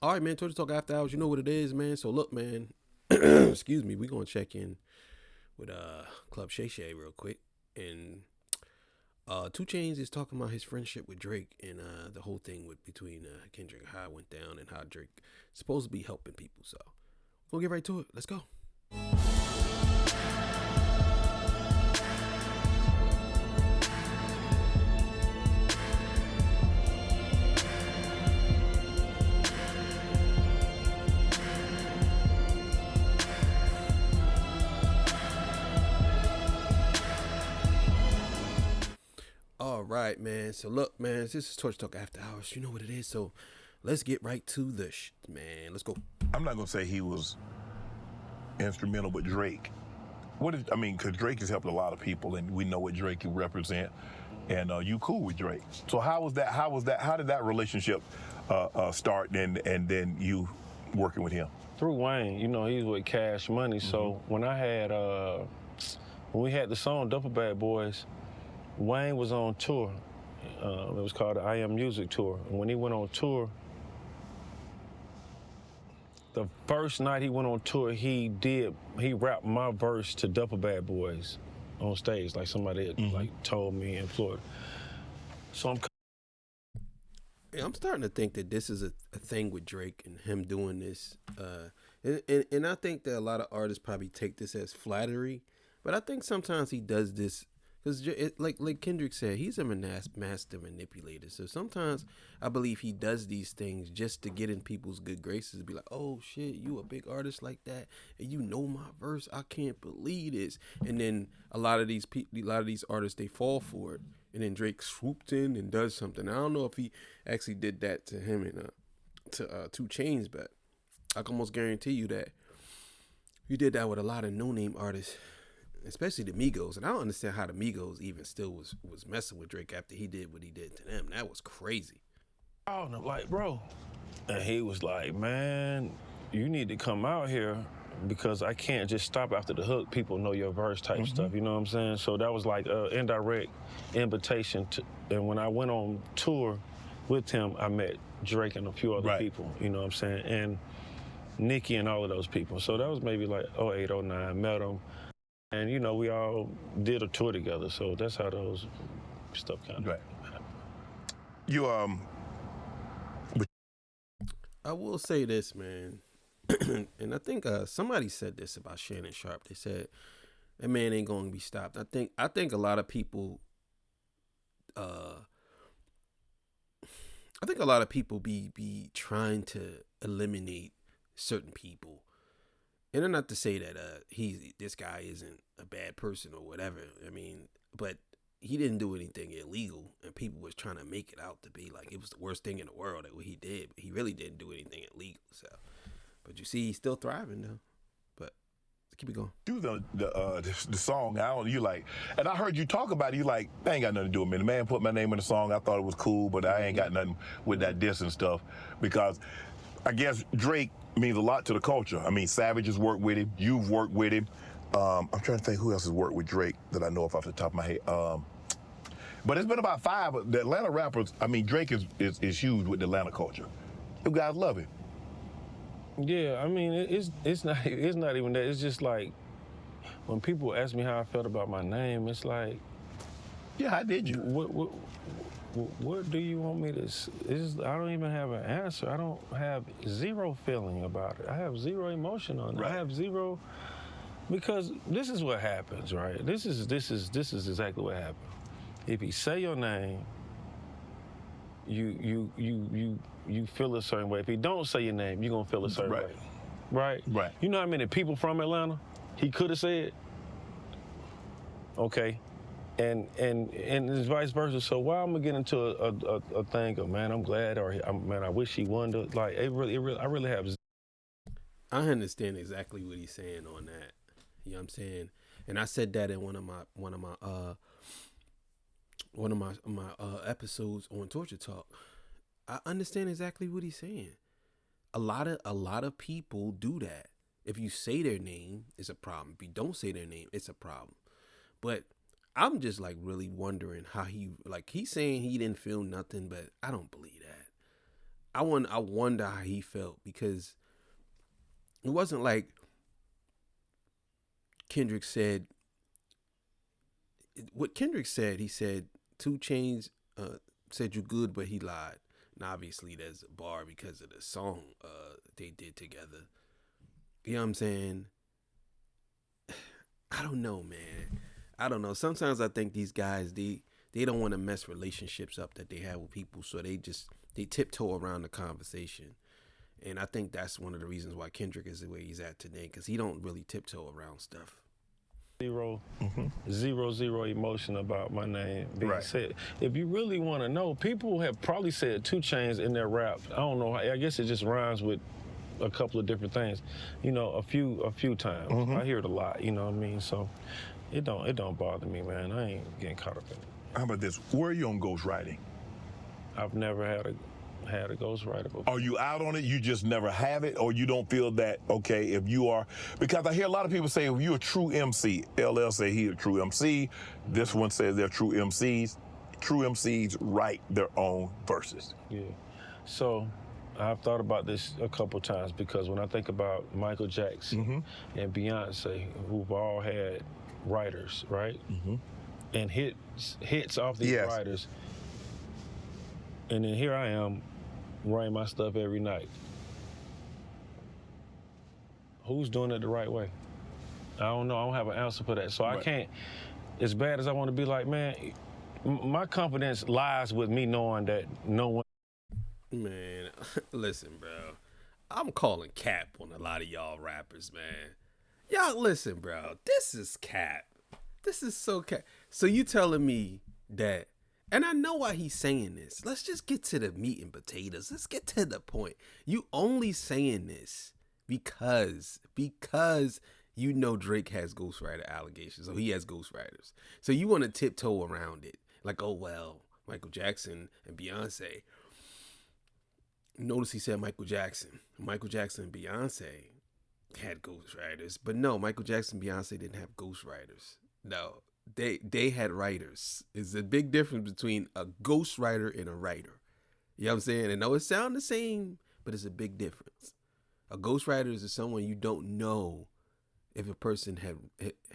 All right, man. Torture Talk After Hours. You know what it is, man. So look, man. Excuse me. We gonna check in with Club Shay Shay real quick, and Two Chainz is talking about his friendship with Drake and the whole thing with between Kendrick, how it went down, and how Drake is supposed to be helping people. So we'll get right to it. Let's go. All right, man. So look, man, this is Torch Talk After Hours. You know what it is. So let's get right to the man. Let's go. I'm not gonna say he was instrumental with Drake. Because Drake has helped a lot of people, and we know what Drake can represent. And you cool with Drake. So how was that? How did that relationship start? And then you working with him through Wayne. You know, he's with Cash Money. So when we had the song Double Bad Boys, Wayne was on tour. It was called the I Am Music Tour. And when he went on tour, the first night he went on tour, he rapped my verse to Double Bad Boys on stage, like somebody had, told me in Florida. So I'm starting to think that this is a thing with Drake and him doing this. And I think that a lot of artists probably take this as flattery, but I think sometimes he does this because, like Kendrick said, he's a master manipulator. So sometimes I believe he does these things just to get in people's good graces. Be like, oh shit, you a big artist like that, and you know my verse. I can't believe this. And then a lot of these artists, they fall for it. And then Drake swooped in and does something. I don't know if he actually did that to him and to Two Chainz, but I can almost guarantee you that he did that with a lot of no-name artists, especially the Migos. And I don't understand how the Migos even still was messing with Drake after he did what he did to them. That was crazy. Oh, no, like, bro. And he was like, man, you need to come out here because I can't just stop after the hook. People know your verse type stuff, you know what I'm saying? So that was like an indirect invitation. And when I went on tour with him, I met Drake and a few other people, you know what I'm saying? And Nicki and all of those people. So that was maybe like 08, 09, met them. And, you know, we all did a tour together. So that's how those stuff kind of happened. You, I will say this, man. And I think somebody said this about Shannon Sharp. They said that man ain't going to be stopped. I think a lot of people, be trying to eliminate certain people. And not to say that this guy isn't a bad person or whatever. I mean, but he didn't do anything illegal, and people was trying to make it out to be like it was the worst thing in the world that what he did. But he really didn't do anything illegal. So, but you see, he's still thriving though. But keep it going. Do the song out. You like, and I heard you talk about it. You like, that ain't got nothing to do with me. The man put my name in the song. I thought it was cool, but I ain't got nothing with that diss and stuff because I guess Drake means a lot to the culture. I mean, Savage has worked with him. You've worked with him. I'm trying to think who else has worked with Drake that I know off the top of my head. But it's been about 5. The Atlanta rappers, I mean, Drake is huge with the Atlanta culture. You guys love him. Yeah, I mean, it's not even that. It's just like when people ask me how I felt about my name, it's like, yeah, how did you? What do you want me to? I don't even have an answer. I don't have zero feeling about it. I have zero emotion on it. I have zero because this is what happens, right? This is exactly what happens. If you say your name, you feel a certain way. If he don't say your name, you're gonna feel a certain way. Right? Right. You know how many people from Atlanta he could have said? Okay. And it's vice versa. So why I'm gonna get into a thing of, man, I'm glad, or man, I wish he won. Like I really have. I understand exactly what he's saying on that. You know what I'm saying? And I said that in one of my episodes on Torture Talk. I understand exactly what he's saying. A lot of people do that. If you say their name, it's a problem. If you don't say their name, it's a problem. But I'm just like really wondering how he's saying he didn't feel nothing, but I don't believe that. I wonder how he felt, because it wasn't like Kendrick said what Kendrick said. He said 2 Chainz said you good, but he lied. And obviously there's a bar because of the song they did together. You know what I'm saying? I don't know, man. I don't know. Sometimes I think these guys, they don't want to mess relationships up that they have with people, so they tiptoe around the conversation. And I think that's one of the reasons why Kendrick is the way he's at today, because he don't really tiptoe around stuff. Zero emotion about my name being said. If you really want to know, people have probably said 2 Chainz in their rap. I don't know. I guess it just rhymes with a couple of different things. You know, a few times. I hear it a lot. You know what I mean? So it don't bother me, man. I ain't getting caught up in it. How about this? Where are you on ghostwriting? I've never had a ghostwriter before. Are you out on it? You just never have it, or you don't feel that, okay, if you are, because I hear a lot of people say, if you're a true MC, LL say he a true MC, this one says they're true MCs. True MCs write their own verses. Yeah. So I've thought about this a couple times, because when I think about Michael Jackson and Beyonce, who've all had writers, right? And hits off these writers. And then here I am writing my stuff every night. Who's doing it the right way? I don't know. I don't have an answer for that. So I can't, as bad as I want to be, like, man, my confidence lies with me knowing that no one. Man, listen, bro. I'm calling cap on a lot of y'all rappers, man. Y'all listen, bro. This is cap. This is so cap. So you telling me that, and I know why he's saying this. Let's just get to the meat and potatoes. Let's get to the point. You only saying this because you know Drake has ghostwriter allegations, or he has ghostwriters. So you want to tiptoe around it. Like, oh, well, Michael Jackson and Beyonce. Notice he said Michael Jackson. Michael Jackson and Beyonce had ghostwriters. But no, Michael Jackson and Beyonce didn't have ghostwriters. No. They had writers. It's a big difference between a ghostwriter and a writer. You know what I'm saying? And no, it sounds the same, but it's a big difference. A ghostwriter is someone you don't know if a person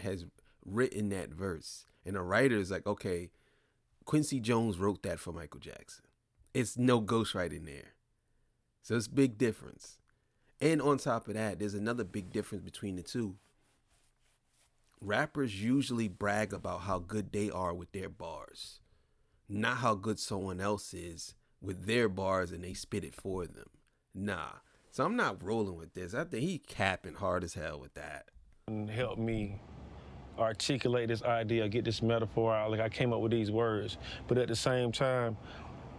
has written that verse. And a writer is like, okay, Quincy Jones wrote that for Michael Jackson. It's no ghostwriting there. So it's a big difference. And on top of that, there's another big difference between the two. Rappers usually brag about how good they are with their bars, not how good someone else is with their bars and they spit it for them. Nah. So I'm not rolling with this. I think he capping hard as hell with that. And help me articulate this idea, get this metaphor out. Like, I came up with these words, but at the same time,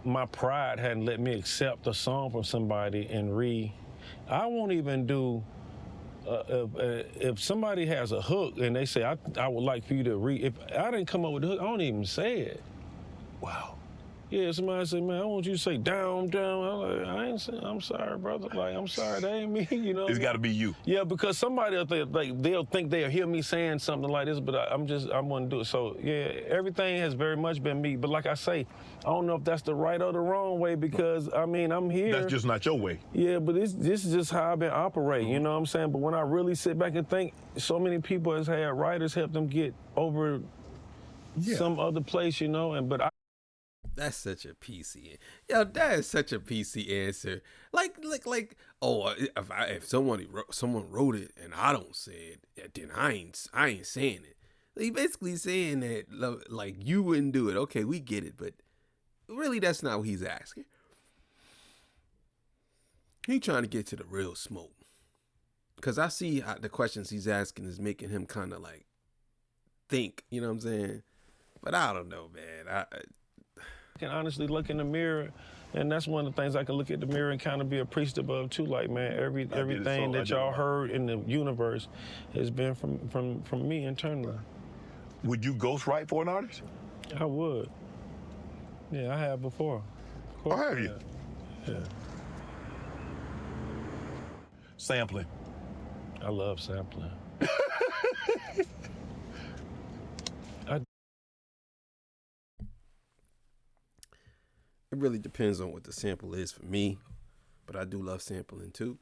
my pride hadn't let me accept a song from somebody and I won't even do. If somebody has a hook and they say, I would like for you to if I didn't come up with the hook, I don't even say it. Wow. Yeah, somebody say, man, I want you to say down. I'm like, I ain't saying, I'm sorry, brother. Like, I'm sorry, that ain't me, you know. It's got to be you. Yeah, because somebody they'll think they'll hear me saying something like this, but I want to do it. So yeah, everything has very much been me. But like I say, I don't know if that's the right or the wrong way, because I mean, I'm here. That's just not your way. Yeah, but this is just how I've been operating. You know what I'm saying? But when I really sit back and think, so many people has had writers help them get over some other place, you know. That's such a PC. Yo, that is such a PC answer. Like, oh, if someone wrote it and I don't say it, then I ain't saying it. He basically saying that, like, you wouldn't do it. Okay, we get it, but really, that's not what he's asking. He trying to get to the real smoke. Because I see how the questions he's asking is making him kind of like think. You know what I'm saying? But I don't know, man. I can honestly look in the mirror, and that's one of the things I can look at the mirror and kind of be appreciative of too. Like, man, everything that y'all heard in the universe has been from me internally. Would you ghostwrite for an artist? I would. Yeah, I have before. Oh, have you? Yeah. Sampling. I love sampling. It really depends on what the sample is for me. but I do love sampling too.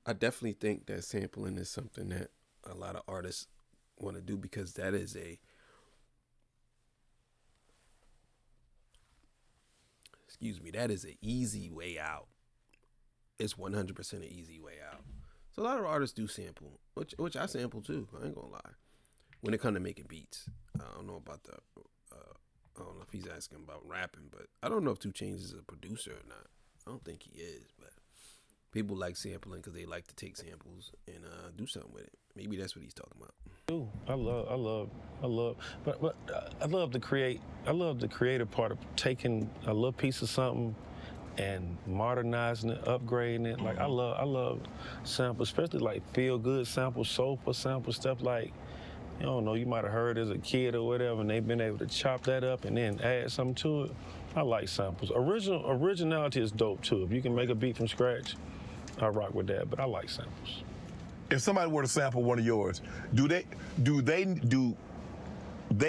I definitely think that sampling is something that a lot of artists want to do because that is that is an easy way out. It's 100% an easy way out. So a lot of artists do sample, which I sample too. I ain't gonna lie. When it comes to making beats, I don't know about I don't know if he's asking about rapping, but I don't know if 2 Chainz is a producer or not. I don't think he is, but people like sampling because they like to take samples and do something with it. Maybe that's what he's talking about. I love, but I love the create. I love the creative part of taking a little piece of something and modernizing it, upgrading it. Like I love samples, especially like feel good samples, soulful samples, stuff like, you don't know, you might have heard as a kid or whatever, and they've been able to chop that up and then add something to it. I like samples. Originality is dope too. If you can make a beat from scratch, I rock with that. But I like samples. If somebody were to sample one of yours, do they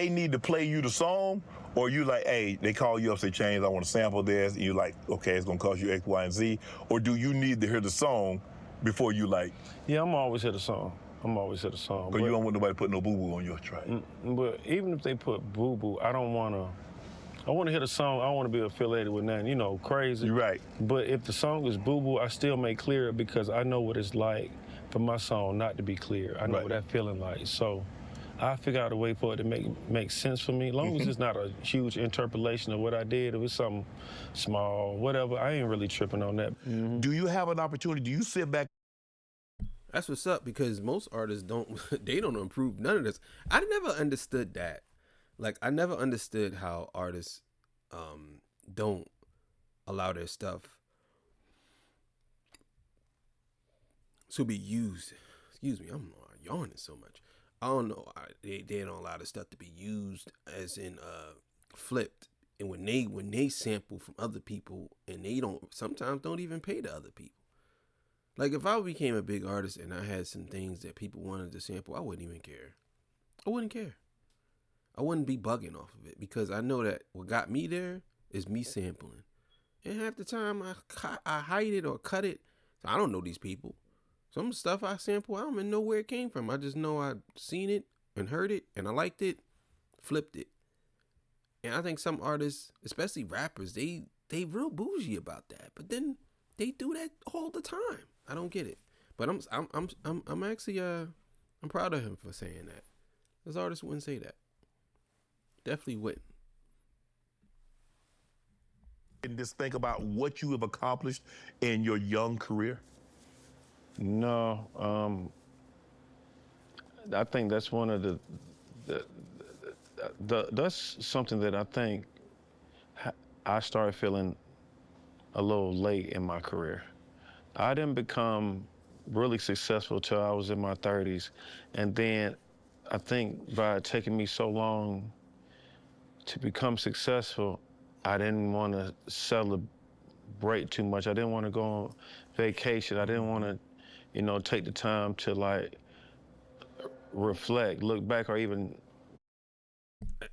need to play you the song, or you like, hey, they call you up, say, Chainz, I want to sample this, and you like, okay, it's gonna cost you X, Y, and Z, or do you need to hear the song before you like? Yeah, I'm always hit a song. Because you don't want nobody to put no boo-boo on your track. But even if they put boo-boo, I want to hit a song. I don't want to be affiliated with nothing, crazy. You're right. But if the song is boo-boo, I still make clear because I know what it's like for my song not to be clear. I know what that feeling like. So I figure out a way for it to make sense for me. As long as it's not a huge interpolation of what I did, if it's something small, whatever, I ain't really tripping on that. Do you have an opportunity? Do you sit back? That's what's up, because most artists don't improve none of this. I never understood that. Like, I never understood how artists don't allow their stuff to be used. Excuse me, I'm yawning so much. I don't know. They don't allow the stuff to be used as in flipped. And when they sample from other people, and they sometimes don't even pay the other people. Like, if I became a big artist and I had some things that people wanted to sample, I wouldn't even care. I wouldn't care. I wouldn't be bugging off of it, because I know that what got me there is me sampling. And half the time I hide it or cut it. So I don't know these people. Some stuff I sample, I don't even know where it came from. I just know I seen it and heard it and I liked it, flipped it. And I think some artists, especially rappers, they real bougie about that. But then they do that all the time. I don't get it. But I'm actually I'm proud of him for saying that. This artist wouldn't say that. Definitely wouldn't. And just think about what you have accomplished in your young career. No, I think that's one of that's something that I think I started feeling a little late in my career. I didn't become really successful till I was in my 30s. And then I think by taking me so long to become successful, I didn't want to celebrate too much. I didn't want to go on vacation. I didn't want to, take the time to like reflect, look back, or even.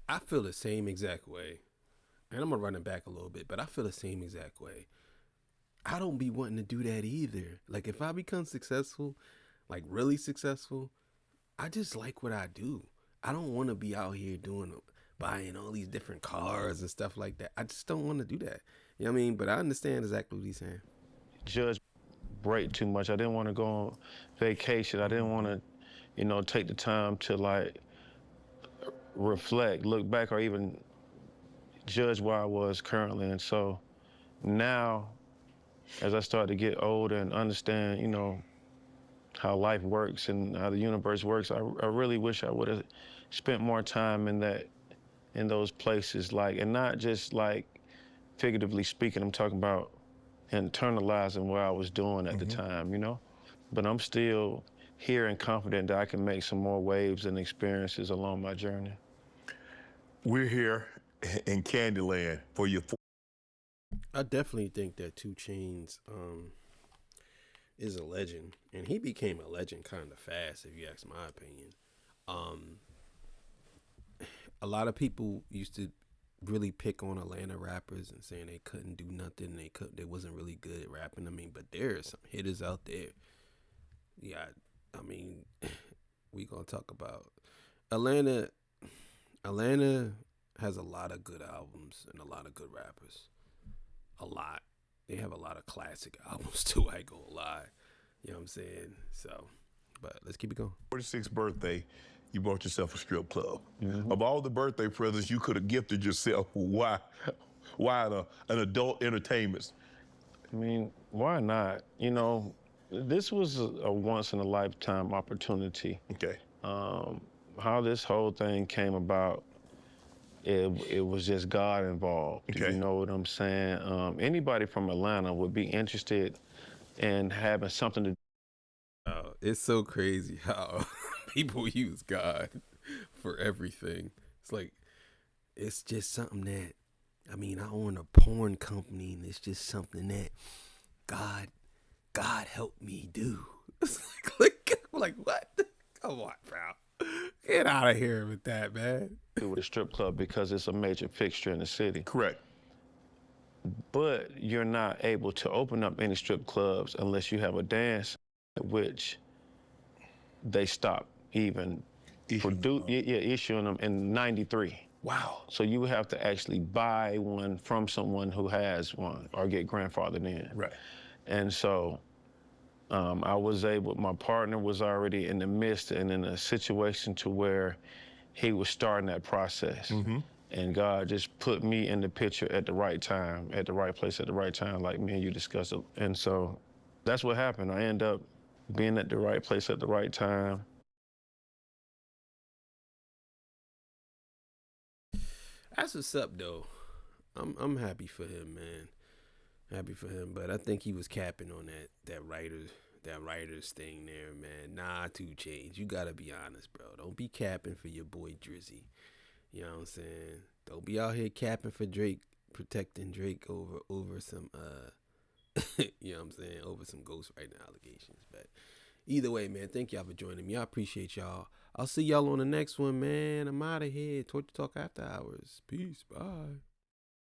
I feel the same exact way. And I'm gonna run it back a little bit, but I feel the same exact way. I don't be wanting to do that either. Like, if I become successful, like really successful, I just like what I do. I don't want to be out here buying all these different cars and stuff like that. I just don't want to do that. You know what I mean? But I understand exactly what he's saying. Judge break too much. I didn't want to go on vacation. I didn't want to, take the time to like reflect, look back, or even judge where I was currently. And so now, as I start to get older and understand, how life works and how the universe works, I really wish I would have spent more time in those places, like, and not just like figuratively speaking. I'm talking about internalizing what I was doing at the time, But I'm still here and confident that I can make some more waves and experiences along my journey. We're here in Candyland for your. I definitely think that 2 Chainz is a legend, and he became a legend kind of fast, if you ask my opinion. A lot of people used to really pick on Atlanta rappers and saying they couldn't do nothing. They wasn't really good at rapping. I mean, but there are some hitters out there. Yeah, I mean, we gonna talk about Atlanta. Atlanta has a lot of good albums and a lot of good rappers. A lot. They have a lot of classic albums too. I ain't gonna lie. You know what I'm saying? So, but let's keep it going. 46th birthday, you bought yourself a strip club. Of all the birthday presents you could have gifted yourself, why an adult entertainment? I mean, why not? You know, this was a once in a lifetime opportunity. Okay. How this whole thing came about, it was just God involved. Okay. You know what I'm saying? Anybody from Atlanta would be interested in having something to. It's so crazy how people use God for everything. It's like, it's just something that, I mean, I own a porn company, and it's just something that God helped me do. It's like what? Come on, bro. Get out of here with that, man. With a strip club because it's a major fixture in the city. Correct. But you're not able to open up any strip clubs unless you have a dance, which they stopped even issuing them in '93. Wow. So you would have to actually buy one from someone who has one or get grandfathered in. Right. And so my partner was already in the midst and in a situation to where he was starting that process. And God just put me in the picture at the right time, at the right place at the right time, like me and you discussed it. And so that's what happened. I ended up being at the right place at the right time. That's what's up, though. I'm happy for him, man. Happy for him, but I think he was capping on that writers thing there, man. Nah, 2 Chainz. You gotta be honest, bro. Don't be capping for your boy Drizzy. You know what I'm saying? Don't be out here capping for Drake, protecting Drake over some you know what I'm saying, over some ghostwriting allegations. But either way, man, thank y'all for joining me. I appreciate y'all. I'll see y'all on the next one, man. I'm out of here. Torture Talk After Hours. Peace. Bye.